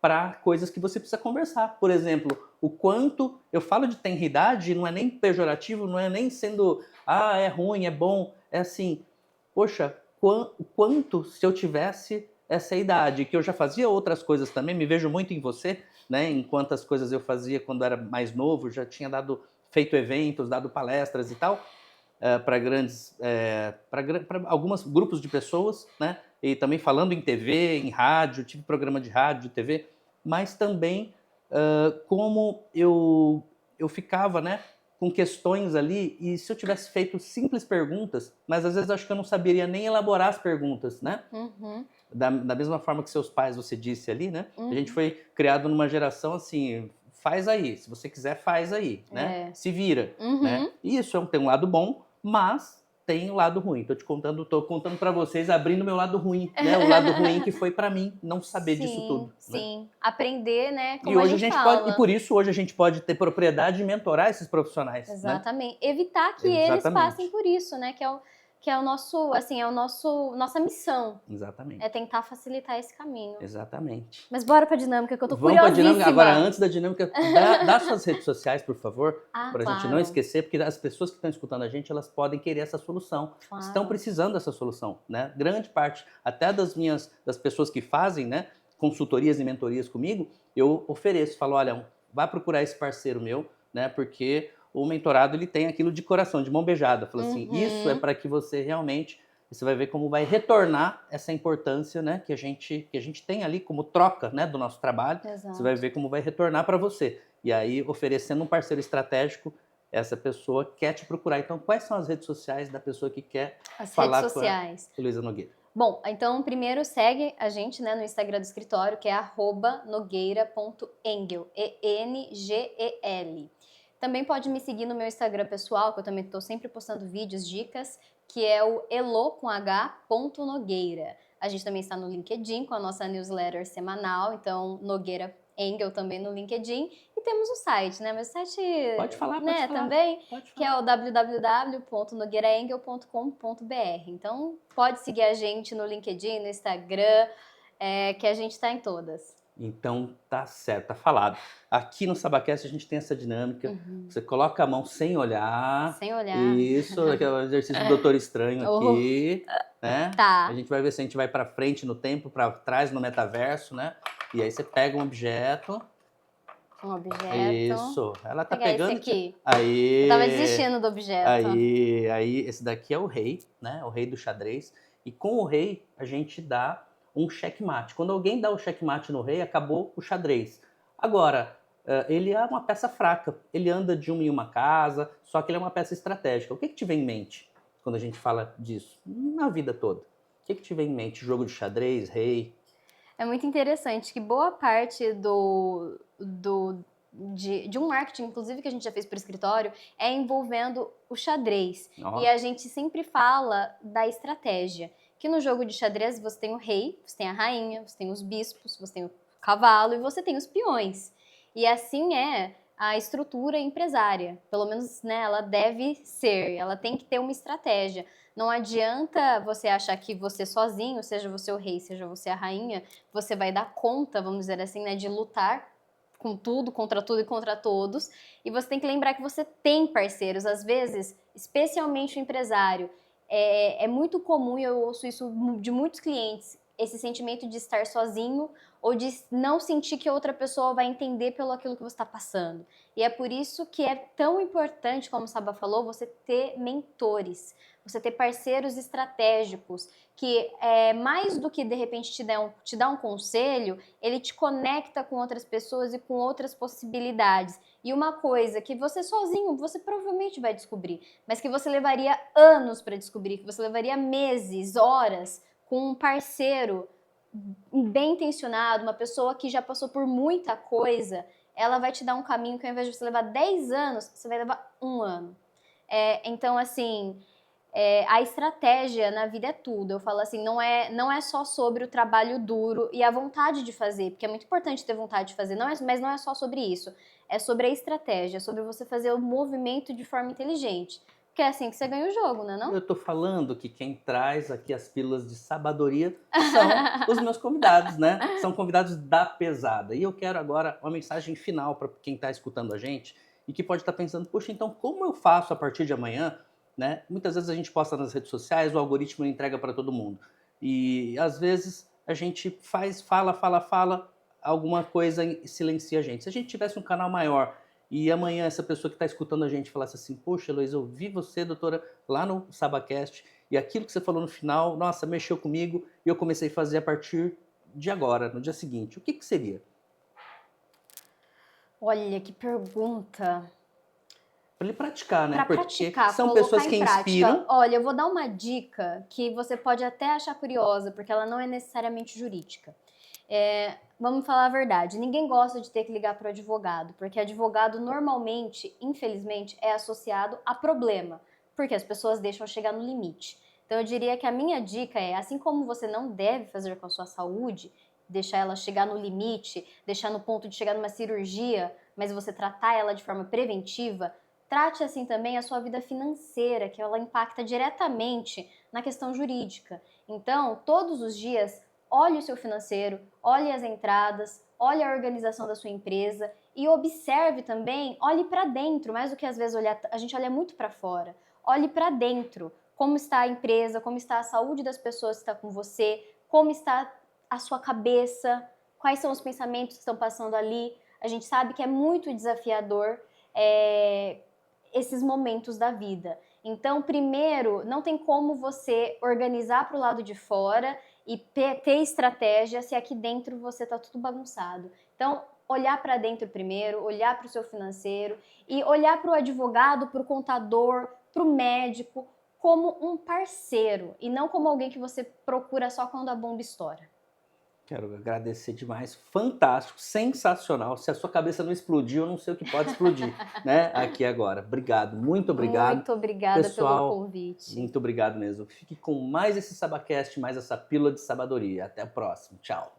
para coisas que você precisa conversar. Por exemplo, o quanto... Eu falo de tenridade, não é nem pejorativo, não é nem sendo... é ruim, é bom. É assim, poxa, o quanto se eu tivesse essa idade, que eu já fazia outras coisas também, me vejo muito em você, né? Enquanto as coisas eu fazia quando era mais novo, já tinha feito eventos, dado palestras e tal, para alguns grupos de pessoas, né? E também falando em TV, em rádio, tive programa de rádio, de TV, mas também como eu ficava, né, com questões ali, e se eu tivesse feito simples perguntas, mas às vezes acho que eu não saberia nem elaborar as perguntas, né? Uhum, Da mesma forma que seus pais, você disse ali, né? A gente uhum. foi criado numa geração assim, faz aí, se você quiser, faz aí, né? É. Se vira, né? Uhum. E isso tem um lado bom, mas tem um lado ruim. Tô contando para vocês, abrindo meu lado ruim, né? O lado ruim que foi para mim não saber disso tudo, Sim, né? sim. Aprender, né? E Como a hoje a gente gente pode, e fala. por isso hoje a gente pode ter propriedade de mentorar esses profissionais, né? Exatamente. Evitar que eles passem Exatamente. por isso, né? Que é o nosso, assim, nossa missão. É Exatamente. tentar facilitar esse caminho. Exatamente. Mas bora pra dinâmica, que eu tô Vamos para a dinâmica. Agora, curiosíssima. antes da dinâmica, dá suas redes sociais, por favor, Ah, para a gente não claro, esquecer, porque as pessoas que estão escutando a gente, elas podem querer essa solução, estão claro. precisando dessa solução, né? Grande parte, até das pessoas que fazem, né, consultorias e mentorias comigo, eu ofereço, falo, olha, vai procurar esse parceiro meu, né, porque o mentorado ele tem aquilo de coração, de mão beijada, fala assim, isso é Uhum. para que você realmente você vai ver como vai retornar essa importância, né, que a gente tem ali como troca, né, do nosso trabalho. Você vai Exato. ver como vai retornar para você. E aí, oferecendo um parceiro estratégico, essa pessoa quer te procurar. Então, quais são as redes sociais da pessoa que quer As redes falar com a sociais. Luísa Nogueira? Bom, então primeiro segue a gente, né, no Instagram do escritório, que é @nogueira.engel, Engel. Também pode me seguir no meu Instagram pessoal, que eu também estou sempre postando vídeos, dicas, que é o elo.nogueira. A gente também está no LinkedIn com a nossa newsletter semanal, então Nogueira Engel também no LinkedIn. E temos o site, né? Mas o site, Pode né, falar, também, pode que é falar. o www.nogueiraengel.com.br. Então, pode seguir a gente no LinkedIn, no Instagram, que a gente está em todas. Então tá certo, tá falado. Aqui no Sabacast a gente tem essa dinâmica. Uhum. Você coloca a mão sem olhar. Sem olhar. Isso, aquele exercício do Doutor Estranho Oh, aqui, né? A tá. gente vai ver se a gente vai para frente no tempo, para trás no metaverso, né? E aí você pega um objeto. Um objeto. Isso. Ela Vou tá pegar esse pegando e aqui. Eu tava aí, desistindo do objeto. esse daqui é o rei, né? O rei do xadrez. E com o rei a gente dá um checkmate. Quando alguém dá o checkmate no rei, acabou o xadrez. Agora, ele é uma peça fraca. Ele anda de uma em uma casa, só que ele é uma peça estratégica. O que te vem em mente quando a gente fala disso? Na vida toda. O que te vem em mente? Jogo de xadrez, rei? É muito interessante que boa parte de um marketing, inclusive, que a gente já fez para o escritório, é envolvendo o xadrez. Ó, E a gente sempre fala da estratégia. Que no jogo de xadrez você tem o rei, você tem a rainha, você tem os bispos, você tem o cavalo e você tem os peões. E assim é a estrutura empresária. Pelo menos, né, ela deve ser, ela tem que ter uma estratégia. Não adianta você achar que você sozinho, seja você o rei, seja você a rainha, você vai dar conta, vamos dizer assim, né, de lutar com tudo, contra tudo e contra todos. E você tem que lembrar que você tem parceiros. Às vezes, especialmente o empresário, é muito comum, e eu ouço isso de muitos clientes, esse sentimento de estar sozinho ou de não sentir que outra pessoa vai entender pelo aquilo que você está passando. E é por isso que é tão importante, como o Saba falou, você ter mentores, você ter parceiros estratégicos que, mais do que de repente te dar um conselho, ele te conecta com outras pessoas e com outras possibilidades. E uma coisa que você sozinho, você provavelmente vai descobrir, mas que você levaria anos para descobrir, que você levaria meses, horas, com um parceiro bem intencionado, uma pessoa que já passou por muita coisa, ela vai te dar um caminho que ao invés de você levar 10 anos, você vai levar 1 ano. Então, assim, a estratégia na vida é tudo. Eu falo assim, não é só sobre o trabalho duro e a vontade de fazer, porque é muito importante ter vontade de fazer, mas não é só sobre isso. É sobre a estratégia, sobre você fazer o movimento de forma inteligente. Porque é assim que você ganha o jogo, não é não? eu tô falando que quem traz aqui as pílulas de sabedoria são os meus convidados, né? São convidados da pesada. E eu quero agora uma mensagem final para quem está escutando a gente e que pode estar pensando, poxa, então como eu faço a partir de amanhã, né? Muitas vezes a gente posta nas redes sociais, o algoritmo não entrega para todo mundo. E às vezes a gente fala, alguma coisa silencia a gente. Se a gente tivesse um canal maior e amanhã essa pessoa que está escutando a gente falasse assim, poxa, Heloísa, eu vi você, doutora, lá no SabaCast, e aquilo que você falou no final, nossa, mexeu comigo, e eu comecei a fazer a partir de agora, no dia seguinte. O que seria? Olha, que pergunta. Para ele praticar, né? Para Porque praticar, são colocar pessoas em que prática. inspiram. Olha, eu vou dar uma dica que você pode até achar curiosa, porque ela não é necessariamente jurídica. Vamos falar a verdade, ninguém gosta de ter que ligar para o advogado, porque advogado normalmente, infelizmente, é associado a problema, porque as pessoas deixam chegar no limite. Então eu diria que a minha dica é, assim como você não deve fazer com a sua saúde, deixar ela chegar no limite, deixar no ponto de chegar numa cirurgia, mas você tratar ela de forma preventiva, trate assim também a sua vida financeira, que ela impacta diretamente na questão jurídica. Então, todos os dias, olhe o seu financeiro, olhe as entradas, olhe a organização da sua empresa e observe também, olhe para dentro, mais do que às vezes olhar, a gente olha muito para fora. Olhe para dentro, como está a empresa, como está a saúde das pessoas que estão com você, como está a sua cabeça, quais são os pensamentos que estão passando ali. A gente sabe que é muito desafiador esses momentos da vida. Então, primeiro, não tem como você organizar para o lado de fora e ter estratégia se aqui dentro você está tudo bagunçado. Então, olhar para dentro primeiro, olhar para o seu financeiro e olhar para o advogado, para o contador, para o médico, como um parceiro e não como alguém que você procura só quando a bomba estoura. Quero agradecer demais, fantástico, sensacional. Se a sua cabeça não explodiu, eu não sei o que pode explodir, né? Aqui agora. Obrigado, muito obrigado. Muito obrigada pelo Pessoal, convite. muito obrigado mesmo. Fique com mais esse SabaCast, mais essa pílula de sabedoria. Até a próxima. Tchau.